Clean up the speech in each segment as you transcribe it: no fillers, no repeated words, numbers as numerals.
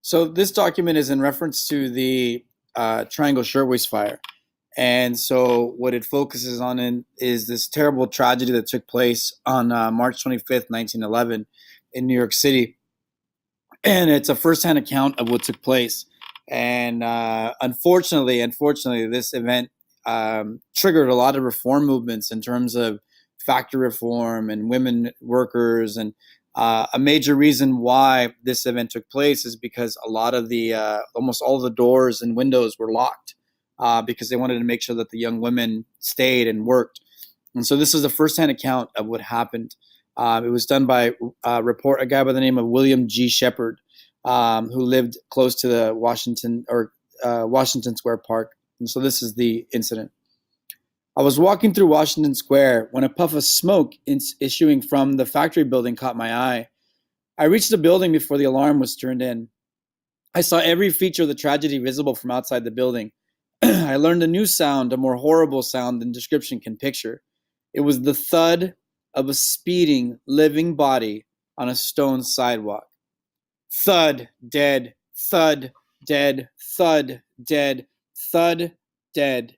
So this document is in reference to the Triangle Shirtwaist Fire. And so what it focuses on is this terrible tragedy that took place on March 25th, 1911 in New York City. And it's a firsthand account of what took place. And unfortunately, this event triggered a lot of reform movements in terms of factory reform and women workers. And a major reason why this event took place is because a lot of almost all the doors and windows were locked because they wanted to make sure that the young women stayed and worked. And so this is a firsthand account of what happened. It was done by a guy by the name of William G. Shepard, who lived close to the Washington Square Park. And so this is the incident. I was walking through Washington Square when a puff of smoke issuing from the factory building caught my eye. I reached the building before the alarm was turned in. I saw every feature of the tragedy visible from outside the building. I learned a new sound, a more horrible sound than description can picture. It was the thud of a speeding, living body on a stone sidewalk. Thud, dead, thud, dead, thud, dead, thud, dead.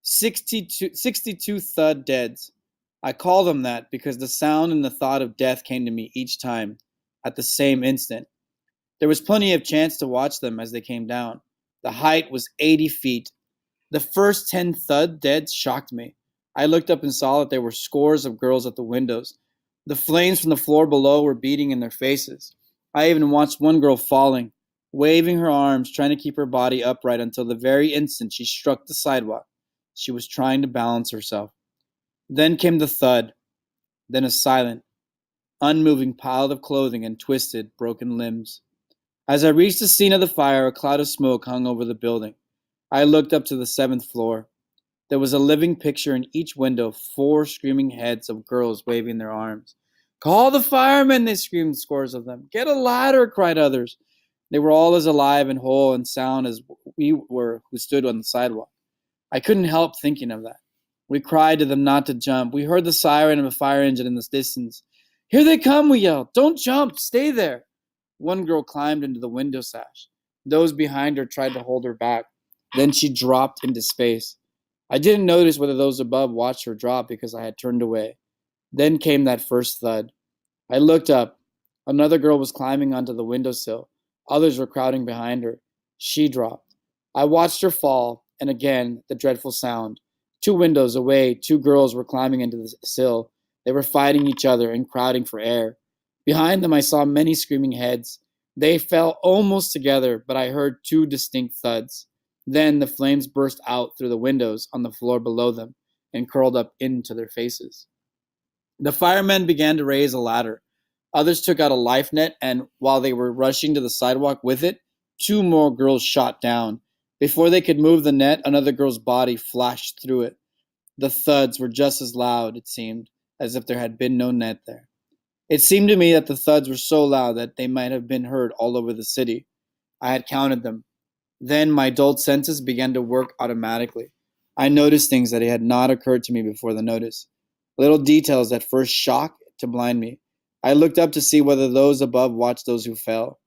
62 thud deads. I call them that because the sound and the thought of death came to me each time, at the same instant. There was plenty of chance to watch them as they came down. The height was 80 feet. The first 10 thud deads shocked me. I looked up and saw that there were scores of girls at the windows. The flames from the floor below were beating in their faces. I even watched one girl falling, waving her arms, trying to keep her body upright until the very instant she struck the sidewalk. She was trying to balance herself. Then came the thud, then a silent, unmoving pile of clothing and twisted, broken limbs. As I reached the scene of the fire, a cloud of smoke hung over the building. I looked up to the 7th floor. There was a living picture in each window, 4 screaming heads of girls waving their arms. "Call the firemen," they screamed, scores of them. "Get a ladder," cried others. They were all as alive and whole and sound as we were who stood on the sidewalk. I couldn't help thinking of that. We cried to them not to jump. We heard the siren of a fire engine in the distance. "Here they come," we yelled. "Don't jump, stay there." One girl climbed into the window sash. Those behind her tried to hold her back. Then she dropped into space. I didn't notice whether those above watched her drop because I had turned away. Then came that first thud. I looked up. Another girl was climbing onto the windowsill. Others were crowding behind her. She dropped. I watched her fall, and again the dreadful sound. 2 windows away, 2 girls were climbing into the sill. They were fighting each other and crowding for air. Behind them I saw many screaming heads. They fell almost together, but I heard 2 distinct thuds. Then the flames burst out through the windows on the floor below them and curled up into their faces. The firemen began to raise a ladder. Others took out a life net, and while they were rushing to the sidewalk with it, 2 more girls shot down. Before they could move the net, another girl's body flashed through it. The thuds were just as loud, it seemed, as if there had been no net there. It seemed to me that the thuds were so loud that they might have been heard all over the city. I had counted them. Then my dulled senses began to work automatically. I noticed things that had not occurred to me before the notice. Little details that first shocked to blind me. I looked up to see whether those above watched those who fell.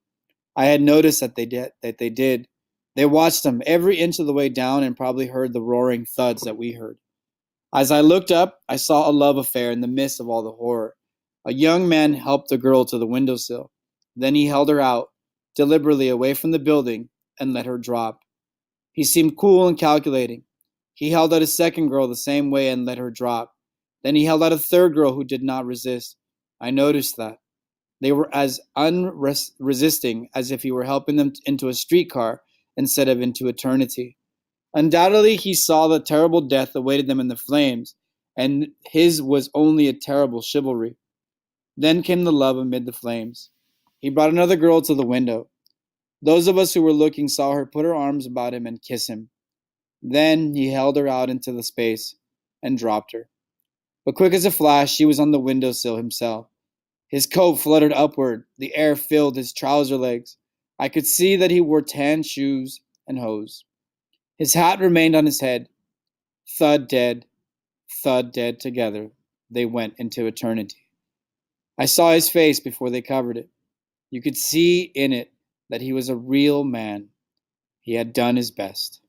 I had noticed that they did. They watched them every inch of the way down and probably heard the roaring thuds that we heard. As I looked up, I saw a love affair in the midst of all the horror. A young man helped the girl to the windowsill. Then he held her out, deliberately away from the building, and let her drop. He seemed cool and calculating. He held out a second girl the same way and let her drop. Then he held out a third girl who did not resist. I noticed that. They were as unresisting as if he were helping them into a streetcar instead of into eternity. Undoubtedly, he saw the terrible death awaited them in the flames, and his was only a terrible chivalry. Then came the love amid the flames. He brought another girl to the window. Those of us who were looking saw her put her arms about him and kiss him. Then he held her out into the space and dropped her. But quick as a flash, she was on the windowsill himself. His coat fluttered upward. The air filled his trouser legs. I could see that he wore tan shoes and hose. His hat remained on his head. Thud dead together. They went into eternity. I saw his face before they covered it. You could see in it that he was a real man. He had done his best.